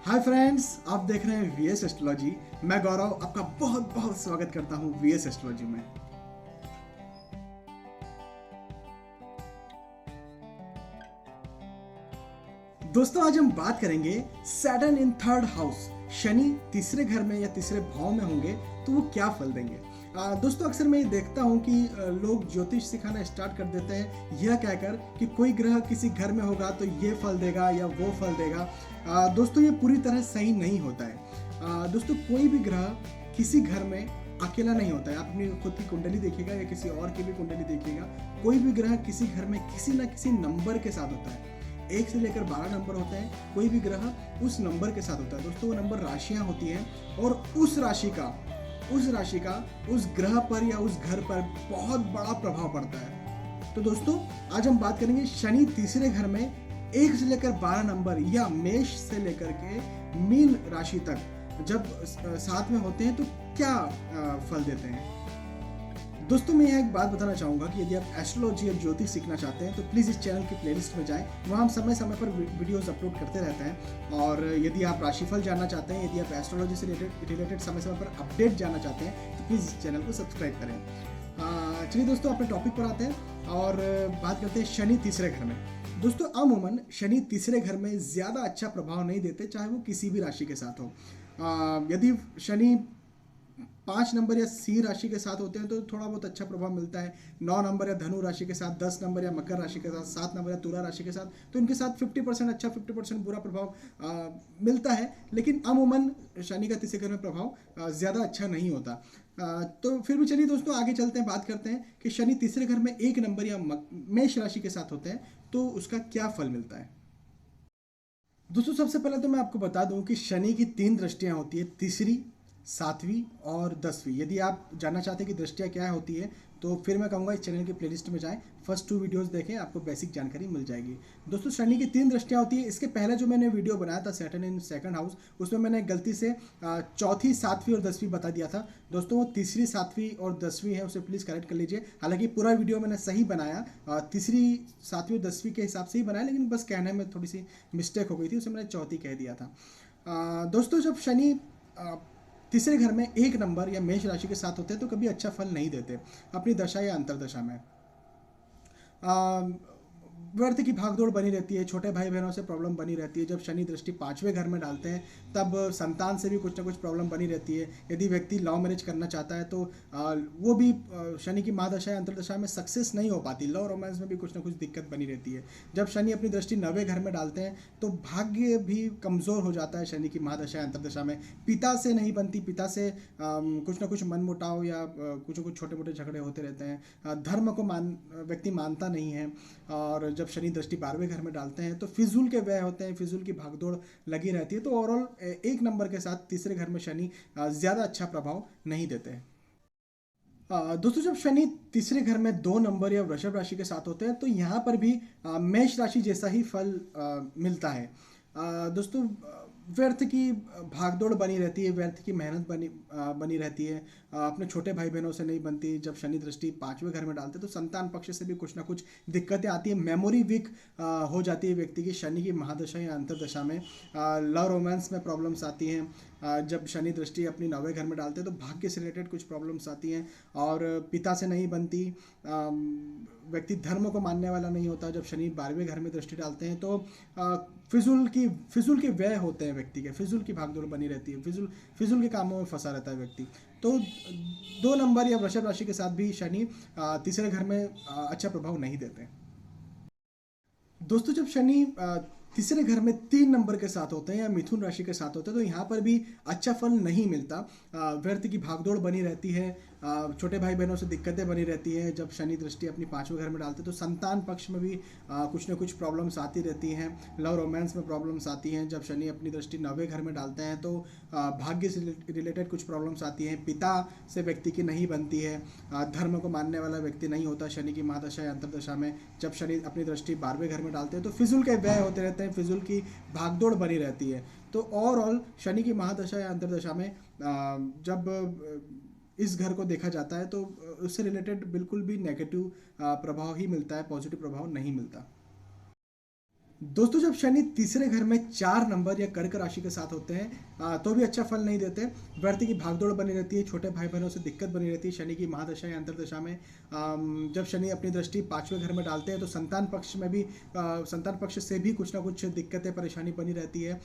Hi friends, आप देख रहे हैं वीएस एस्ट्रोलॉजी। मैं गौरव आपका बहुत बहुत स्वागत करता हूं वीएस एस्ट्रोलॉजी में। दोस्तों, आज हम बात करेंगे Saturn in third house. Shani तीसरे घर में या तीसरे भाव में होंगे तो वो क्या फल देंगे। दोस्तों, अक्सर मैं ये देखता हूँ कि लोग ज्योतिष सिखाना स्टार्ट कर देते हैं यह कहकर कि कोई ग्रह किसी घर में होगा तो ये फल देगा या वो फल देगा। दोस्तों, ये पूरी तरह सही नहीं होता है। दोस्तों, कोई भी ग्रह किसी घर में अकेला नहीं होता है। आप अपनी खुद की कुंडली देखिएगा या किसी और की भी कुंडली देखिएगा, कोई भी ग्रह किसी घर में किसी ना किसी नंबर के साथ होता है। 1 से लेकर 12 नंबर होते हैं, कोई भी ग्रह उस नंबर के साथ होता है। दोस्तों, वो नंबर राशियां होती हैं और उस राशि का उस ग्रह पर या उस घर पर बहुत बड़ा प्रभाव पड़ता है। तो दोस्तों, आज हम बात करेंगे शनि तीसरे घर में 1 से लेकर 12 नंबर या मेष से लेकर के मीन राशि तक जब साथ में होते हैं तो क्या फल देते हैं। दोस्तों, मैं यहाँ एक बात बताना चाहूँगा कि यदि आप एस्ट्रोलॉजी और ज्योतिष सीखना चाहते हैं तो प्लीज़ इस चैनल की प्लेलिस्ट में जाएं। वहाँ हम समय समय पर वीडियोस अपलोड करते रहते हैं। और यदि आप राशिफल जानना चाहते हैं, यदि आप एस्ट्रोलॉजी से रिलेटेड समय समय पर अपडेट जानना चाहते हैं तो प्लीज़ इस चैनल को सब्सक्राइब करें। चलिए दोस्तों, अपने टॉपिक पर आते हैं और बात करते हैं शनि तीसरे घर में। दोस्तों, अमूमन शनि तीसरे घर में ज़्यादा अच्छा प्रभाव नहीं देते, चाहे वो किसी भी राशि के साथ हो। यदि शनि 5 नंबर या सी राशि के साथ होते हैं तो थोड़ा बहुत अच्छा प्रभाव मिलता है। 9 नंबर या धनु राशि के साथ, 10 नंबर या मकर राशि के साथ, 7 नंबर या तुला राशि के साथ, तो इनके साथ 50% अच्छा 50% बुरा प्रभाव मिलता है। लेकिन अमूमन शनि का तीसरे घर में प्रभाव ज़्यादा अच्छा नहीं होता। तो फिर भी चलिए दोस्तों, आगे चलते हैं, बात करते हैं कि शनि तीसरे घर में 1 नंबर या मेष राशि के साथ होते हैं तो उसका क्या फल मिलता है। दोस्तों, सबसे पहले तो मैं आपको बता दूं कि शनि की 3 दृष्टियां होती है, तीसरी, 7वीं और 10वीं। यदि आप जानना चाहते हैं कि दृष्टियां क्या होती है तो फिर मैं कहूँगा इस चैनल की प्लेलिस्ट में जाएं, फर्स्ट 2 वीडियोस देखें, आपको बेसिक जानकारी मिल जाएगी। दोस्तों, शनि की 3 दृष्टियां होती है। इसके पहले जो मैंने वीडियो बनाया था सैटर्न इन सेकंड हाउस, उसमें मैंने गलती से चौथी, 7वीं और 10वीं बता दिया था। दोस्तों, वो तीसरी, 7वीं और 10वीं है, उसे प्लीज़ करेक्ट कर लीजिए। हालांकि पूरा वीडियो मैंने सही बनाया, तीसरी, 7वीं और 10वीं के हिसाब से ही बनाया, लेकिन बस कहने में थोड़ी सी मिस्टेक हो गई थी, उसे मैंने चौथी कह दिया था। दोस्तों, जब शनि तीसरे घर में 1 नंबर या मेष राशि के साथ होते हैं तो कभी अच्छा फल नहीं देते अपनी दशा या अंतरदशा में। व्यर्थ की भागदौड़ बनी रहती है, छोटे भाई बहनों से प्रॉब्लम बनी रहती है। जब शनि दृष्टि 5वें घर में डालते हैं तब संतान से भी कुछ ना कुछ प्रॉब्लम बनी रहती है। यदि व्यक्ति लव मैरिज करना चाहता है तो वो भी शनि की महादशा या अंतरदशा में सक्सेस नहीं हो पाती। लव रोमांस में भी कुछ ना कुछ दिक्कत बनी रहती है। जब शनि अपनी दृष्टि 9वें घर में डालते हैं तो भाग्य भी कमज़ोर हो जाता है शनि की महादशा या अंतरदशा में। पिता से नहीं बनती, पिता से कुछ ना कुछ मनमुटाव या कुछ ना कुछ छोटे मोटे झगड़े होते रहते हैं। धर्म को व्यक्ति मानता नहीं है। और जब शनि दृष्टि 12वें घर में डालते हैं तो फिजूल के व्यय होते हैं, फिजूल की भागदौड़ लगी रहती है। तो ओवरऑल 1 नंबर के साथ तीसरे घर में शनि ज़्यादा अच्छा प्रभाव नहीं देते हैं। दोस्तों, जब शनि तीसरे घर में 2 नंबर या वृषभ राशि के साथ होते हैं तो यहाँ पर भी मेष राशि जैसा ही फल मिलता है। दोस्तों, व्यर्थ की भागदौड़ बनी रहती है, व्यर्थ की मेहनत बनी रहती है, अपने छोटे भाई बहनों से नहीं बनती। जब शनि दृष्टि 5वें घर में डालते हैं तो संतान पक्ष से भी कुछ ना कुछ दिक्कतें आती है। मेमोरी वीक हो जाती है व्यक्ति की शनि की महादशा या अंतरदशा में। लव रोमांस में प्रॉब्लम्स आती हैं। जब शनि दृष्टि अपनी 9वें घर में डालते हैं तो भाग्य से रिलेटेड कुछ प्रॉब्लम्स आती हैं और पिता से नहीं बनती। व्यक्ति धर्म को मानने वाला नहीं होता। जब शनि 12वें घर में दृष्टि डालते हैं तो फिजूल के व्यय होते हैं व्यक्ति के, फिजूल की भागदौड़ बनी रहती है, फिजूल के कामों में फंसा रहता है व्यक्ति। तो 2 नंबर या वृषभ राशि के साथ भी शनि तीसरे घर में अच्छा प्रभाव नहीं देते। दोस्तों, जब शनि तीसरे घर में 3 नंबर के साथ होते हैं या मिथुन राशि के साथ होते हैं तो यहाँ पर भी अच्छा फल नहीं मिलता। व्यर्थ की भागदौड़ बनी रहती है, छोटे भाई बहनों से दिक्कतें बनी रहती हैं। जब शनि दृष्टि अपनी 5वें घर में डालते हैं तो संतान पक्ष में भी कुछ ना कुछ प्रॉब्लम्स आती रहती हैं। लव रोमांस में प्रॉब्लम्स आती हैं। जब शनि अपनी दृष्टि 9वें घर में डालते हैं तो भाग्य से रिलेटेड कुछ प्रॉब्लम्स आती हैं। पिता से व्यक्ति की नहीं बनती है। धर्म को मानने वाला व्यक्ति नहीं होता शनि की महादशा या अंतरदशा में। जब शनि अपनी दृष्टि 12वें घर में डालते हैं तो फिजूल के व्यय होते रहते हैं, फिजूल की भागदौड़ बनी रहती है। तो ओवरऑल शनि की महादशा या अंतरदशा में जब इस घर को देखा जाता है तो उससे रिलेटेड बिल्कुल भी नेगेटिव प्रभाव ही मिलता है, पॉजिटिव प्रभाव नहीं मिलता। दोस्तों जब शनि तीसरे घर में 4 नंबर या कर्क राशि के साथ होते हैं तो भी अच्छा फल नहीं देते। व्यर्थ की भागदौड़ बनी रहती है, छोटे भाई बहनों से दिक्कत बनी रहती है। शनि की महादशा या अंतर्दशा में जब शनि अपनी दृष्टि 5वें घर में डालते हैं तो संतान पक्ष में भी संतान पक्ष से भी कुछ ना कुछ दिक्कतें परेशानी बनी रहती है।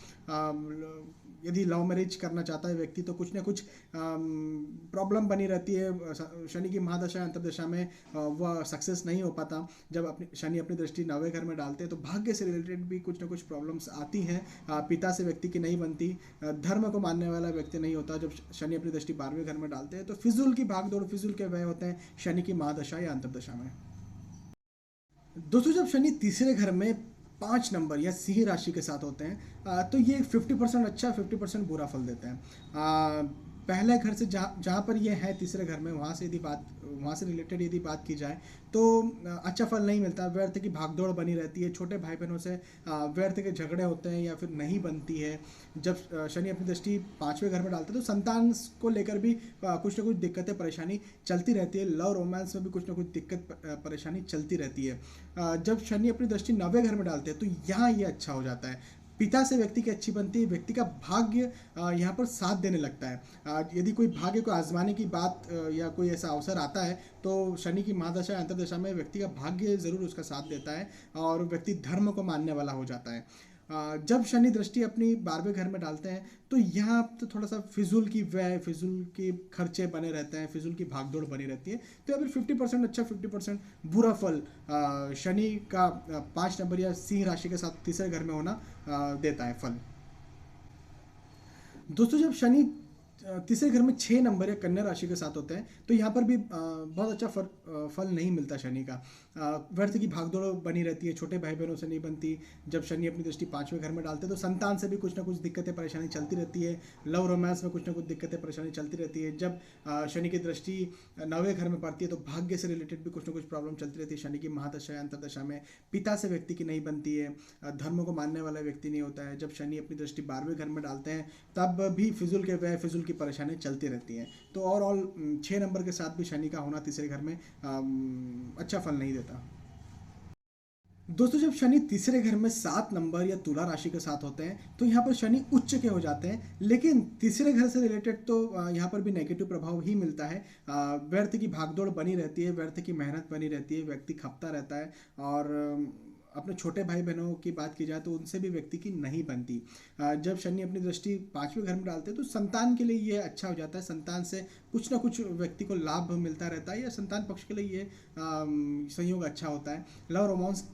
यदि लव मैरिज करना चाहता है व्यक्ति तो कुछ ना कुछ प्रॉब्लम बनी रहती है। शनि की महादशा अंतर्दशा में वह सक्सेस नहीं हो पाता। जब अपनी शनि अपनी दृष्टि 9वें घर में डालते हैं तो भाग्य से रिलेटेड भी कुछ ना कुछ प्रॉब्लम्स आती हैं। पिता से व्यक्ति की नहीं बनती, धर्म को मानने वाला व्यक्ति नहीं होता। जब शनि अपनी दृष्टि 12वें घर में डालते हैं तो फिजूल की भागदौड़, फिजूल के व्यय होते हैं शनि की महादशा या अंतर्दशा में। दोस्तों जब शनि तीसरे घर में 5 नंबर या सिंह राशि के साथ होते हैं तो ये 50% अच्छा 50% बुरा फल देते हैं। पहले घर से जहाँ जहाँ पर ये है तीसरे घर में, वहाँ से रिलेटेड यदि बात की जाए तो अच्छा फल नहीं मिलता। व्यर्थ की भागदौड़ बनी रहती है, छोटे भाई बहनों से व्यर्थ के झगड़े होते हैं या फिर नहीं बनती है। जब शनि अपनी दृष्टि 5वें घर में डालते हैं तो संतान को लेकर भी कुछ ना कुछ दिक्कतें परेशानी चलती रहती है। लव रोमांस में भी कुछ ना कुछ दिक्कत परेशानी चलती रहती है। जब शनि अपनी दृष्टि 9वें घर में डालते हैं तो यहाँ ये अच्छा हो जाता है। पिता से व्यक्ति की अच्छी बनती है, व्यक्ति का भाग्य यहाँ पर साथ देने लगता है। यदि कोई भाग्य को आजमाने की बात या कोई ऐसा अवसर आता है तो शनि की महादशा अंतर्दशा में व्यक्ति का भाग्य जरूर उसका साथ देता है और व्यक्ति धर्म को मानने वाला हो जाता है। जब शनि दृष्टि अपनी 12वें घर में डालते हैं तो यहाँ तो थोड़ा सा फिजूल की व्यय, फिजूल के खर्चे बने रहते हैं, फिजूल की भागदौड़ बनी रहती है। तो यहाँ पर 50% अच्छा 50% बुरा फल शनि का 5 नंबर या सिंह राशि के साथ तीसरे घर में होना देता है फल। दोस्तों जब शनि तीसरे घर में 6 नंबर या कन्या राशि के साथ होते हैं तो यहाँ पर भी बहुत अच्छा फल नहीं मिलता शनि का। व्यर्थ की भागदौड़ बनी रहती है, छोटे भाई बहनों से नहीं बनती। जब शनि अपनी दृष्टि 5वें घर में डालते हैं तो संतान से भी कुछ ना कुछ दिक्कतें परेशानी चलती रहती है। लव रोमांस में कुछ ना कुछ दिक्कतें परेशानी चलती रहती है। जब शनि की दृष्टि 9वें घर में पड़ती है तो भाग्य से रिलेटेड भी कुछ ना कुछ प्रॉब्लम चलती रहती है। शनि की महादशा अंतर्दशा में पिता से व्यक्ति की नहीं बनती है, धर्म को मानने वाला व्यक्ति नहीं होता है। जब शनि अपनी दृष्टि 12वें घर में डालते हैं तब भी फिजूल के व्यय, फिजूल की परेशानी चलती रहती हैं। तो ओवरऑल 6 नंबर के साथ भी शनि का होना तीसरे घर में अच्छा फल नहीं देता। दोस्तों जब शनि तीसरे घर में 7 नंबर या तुला राशि के साथ होते हैं तो यहाँ पर शनि उच्च के हो जाते हैं, लेकिन तीसरे घर से रिलेटेड तो यहाँ पर भी नेगेटिव प्रभाव ही मिलता है। व्यर्थ की भागदौड़ बनी रहती है, व्यर्थ की मेहनत बनी रहती है, व्यक्ति खपता रहता है और अपने छोटे भाई बहनों की बात की जाए तो उनसे भी व्यक्ति की नहीं बनती। जब शनि अपनी दृष्टि 5वें घर में डालते हैं तो संतान के लिए ये अच्छा हो जाता है। संतान से कुछ ना कुछ व्यक्ति को लाभ मिलता रहता है या संतान पक्ष के लिए ये संयोग अच्छा होता है। लव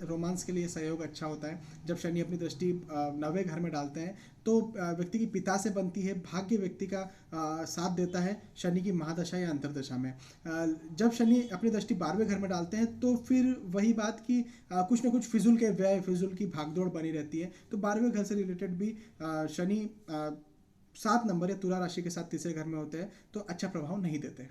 रोमांस के लिए सहयोग अच्छा होता है। जब शनि अपनी दृष्टि 9वें घर में डालते हैं तो व्यक्ति की पिता से बनती है, भाग्य व्यक्ति का साथ देता है शनि की महादशा या अंतर्दशा में। जब शनि अपनी दृष्टि 12वें घर में डालते हैं तो फिर वही बात की कुछ ना कुछ फिजूल के व्यय, फिजूल की भागदौड़ बनी रहती है। तो 12वें घर से रिलेटेड भी शनि 7 नंबर या तुला राशि के साथ तीसरे घर में होते हैं तो अच्छा प्रभाव नहीं देते।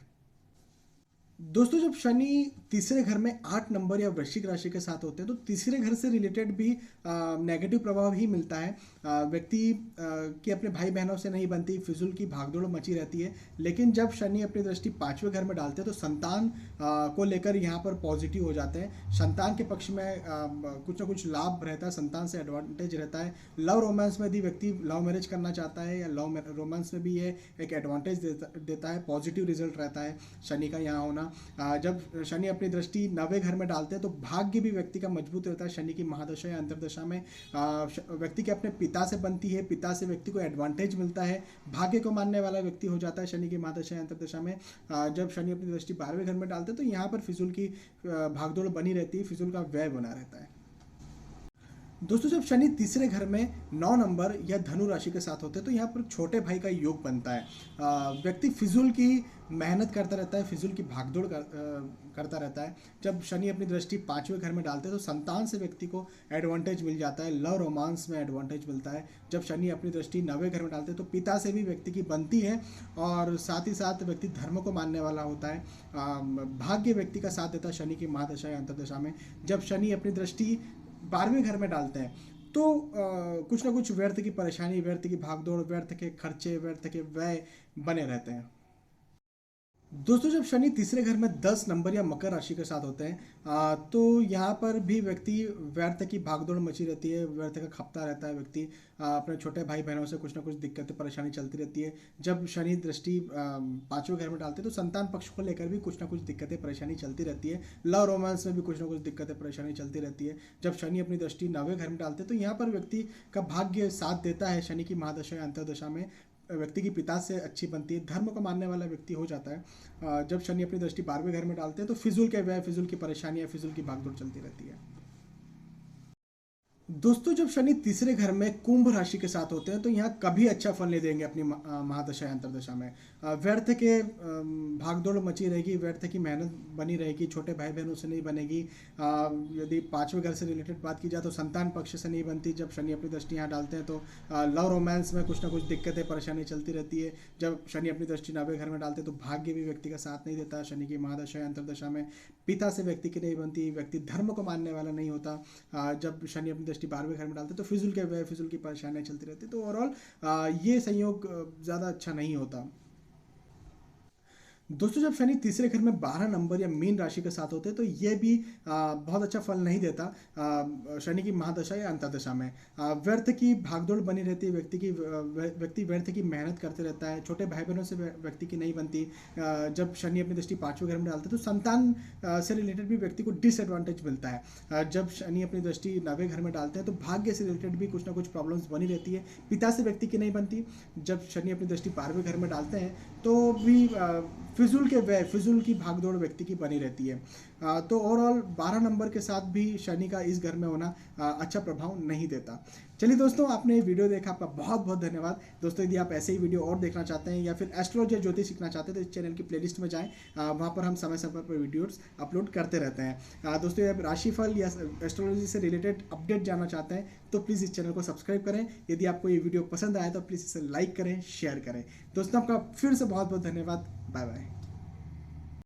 दोस्तों जब शनि तीसरे घर में 8 नंबर या वृश्चिक राशि के साथ होते हैं तो तीसरे घर से रिलेटेड भी नेगेटिव प्रभाव ही मिलता है। व्यक्ति की अपने भाई बहनों से नहीं बनती, फिजूल की भागदौड़ मची रहती है। लेकिन जब शनि अपनी दृष्टि 5वें घर में डालते हैं तो संतान को लेकर यहाँ पर पॉजिटिव हो जाते हैं। संतान के पक्ष में कुछ ना कुछ लाभ रहता है, संतान से एडवांटेज रहता है। लव रोमांस में भी व्यक्ति लव मैरिज करना चाहता है या लव रोमांस में भी ये एक एडवांटेज देता है, पॉजिटिव रिजल्ट रहता है शनि का यहाँ होना। जब शनि अपनी दृष्टि 9वें घर में डालते हैं तो भाग्य भी व्यक्ति का मजबूत रहता है। शनि की महादशा या अंतर्दशा में व्यक्ति के अपने पिता से बनती है, पिता से व्यक्ति को एडवांटेज मिलता है, भाग्य को मानने वाला व्यक्ति हो जाता है शनि की महादशा या अंतर्दशा में। जब शनि अपनी दृष्टि 12वें घर में डालते हैं तो यहाँ पर फिजूल की भागदौड़ बनी रहती है, फिजूल का व्यय बना रहता है। दोस्तों जब शनि तीसरे घर में 9 नंबर या धनु राशि के साथ होते हैं तो यहाँ पर छोटे भाई का योग बनता है। व्यक्ति फिजूल की मेहनत करता रहता है, फिजूल की भागदौड़ करता रहता है। जब शनि अपनी दृष्टि 5वें घर में डालते हैं तो संतान से व्यक्ति को एडवांटेज मिल जाता है, लव रोमांस में एडवांटेज मिलता है। जब शनि अपनी दृष्टि 9वें घर में डालते हैं तो पिता से भी व्यक्ति की बनती है और साथ ही साथ व्यक्ति धर्म को मानने वाला होता है। भाग्य व्यक्ति का साथ देता है शनि की महादशा या अंतर्दशा में। जब शनि अपनी दृष्टि 12वें घर में डालते हैं तो कुछ ना कुछ व्यर्थ की परेशानी, व्यर्थ की भागदौड़, व्यर्थ के खर्चे, व्यर्थ के व्यय बने रहते हैं। दोस्तों जब शनि तीसरे घर में 10 नंबर या मकर राशि के साथ होते हैं तो यहाँ पर भी व्यक्ति व्यर्थ की भागदौड़ मची रहती है, व्यर्थ का खपता रहता है व्यक्ति। अपने छोटे भाई बहनों से कुछ ना कुछ दिक्कतें परेशानी चलती रहती है। जब शनि दृष्टि पांचवें घर में डालते हैं तो संतान पक्ष को लेकर भी कुछ ना कुछ दिक्कतें परेशानी चलती रहती है। लव रोमांस में भी कुछ ना कुछ दिक्कतें परेशानी चलती रहती है। जब शनि अपनी दृष्टि नवे घर में डालते हैं तो यहाँ पर व्यक्ति का भाग्य साथ देता है। शनि की महादशा या अंतर्दशा में व्यक्ति की पिता से अच्छी बनती है, धर्म को मानने वाला व्यक्ति हो जाता है। जब शनि अपनी दृष्टि 12वें घर में डालते हैं तो फिजूल के व्यय, फिजूल की परेशानियां, फिजूल की भागदौड़ चलती रहती है। दोस्तों जब शनि तीसरे घर में कुंभ राशि के साथ होते हैं तो यहाँ कभी अच्छा फल नहीं देंगे अपनी महादशा या अंतर्दशा में। व्यर्थ के भागदौड़ मची रहेगी, व्यर्थ की मेहनत बनी रहेगी, छोटे भाई बहनों से नहीं बनेगी। यदि पांचवें घर से रिलेटेड बात की जाए तो संतान पक्ष से नहीं बनती। जब शनि अपनी दृष्टि यहाँ डालते हैं तो लव रोमांस में कुछ ना कुछ दिक्कतें परेशानी चलती रहती है। जब शनि अपनी दृष्टि नवे घर में डालते हैं तो भाग्य भी व्यक्ति का साथ नहीं देता। शनि की महादशा या अंतर्दशा में पिता से व्यक्ति की नहीं बनती, व्यक्ति धर्म को मानने वाला नहीं होता। जब शनि अपनी दृष्टि 12वें घर में डालते तो फिजूल के व्यय, फिजूल की परेशानियां चलती रहती। तो ओवरऑल ये संयोग ज़्यादा अच्छा नहीं होता। दोस्तों जब शनि तीसरे घर में 12 नंबर या मीन राशि के साथ होते हैं तो ये भी बहुत अच्छा फल नहीं देता। शनि की महादशा या अंतर्दशा में व्यर्थ की भागदौड़ बनी रहती है, व्यक्ति व्यर्थ की मेहनत करते रहता है, छोटे भाई बहनों से व्यक्ति की नहीं बनती। जब शनि अपनी दृष्टि पांचवें घर में डालते हैं तो संतान से रिलेटेड भी व्यक्ति को डिसएडवांटेज मिलता है। जब शनि अपनी दृष्टि नवे घर में डालते हैं तो भाग्य से रिलेटेड भी कुछ ना कुछ प्रॉब्लम्स बनी रहती है, पिता से व्यक्ति की नहीं बनती। जब शनि अपनी दृष्टि 12वें घर में डालते हैं तो भी फिजूल के व्यय, फिजूल की भागदौड़ व्यक्ति की बनी रहती है। तो ओवरऑल 12 नंबर के साथ भी शनि का इस घर में होना अच्छा प्रभाव नहीं देता। चलिए दोस्तों, आपने ये वीडियो देखा, आपका बहुत बहुत धन्यवाद। दोस्तों यदि आप ऐसे ही वीडियो और देखना चाहते हैं या फिर एस्ट्रोलॉजी या ज्योतिष सीखना चाहते हैं तो इस चैनल की प्लेलिस्ट में जाएं। वहाँ पर हम समय समय पर वीडियोस अपलोड करते रहते हैं। दोस्तों ये राशिफल या एस्ट्रोलॉजी से रिलेटेड अपडेट जानना चाहते हैं तो प्लीज़ इस चैनल को सब्सक्राइब करें। यदि आपको ये वीडियो पसंद आया तो प्लीज़ इसे लाइक करें, शेयर करें। दोस्तों आपका फिर से बहुत बहुत धन्यवाद। Bye bye.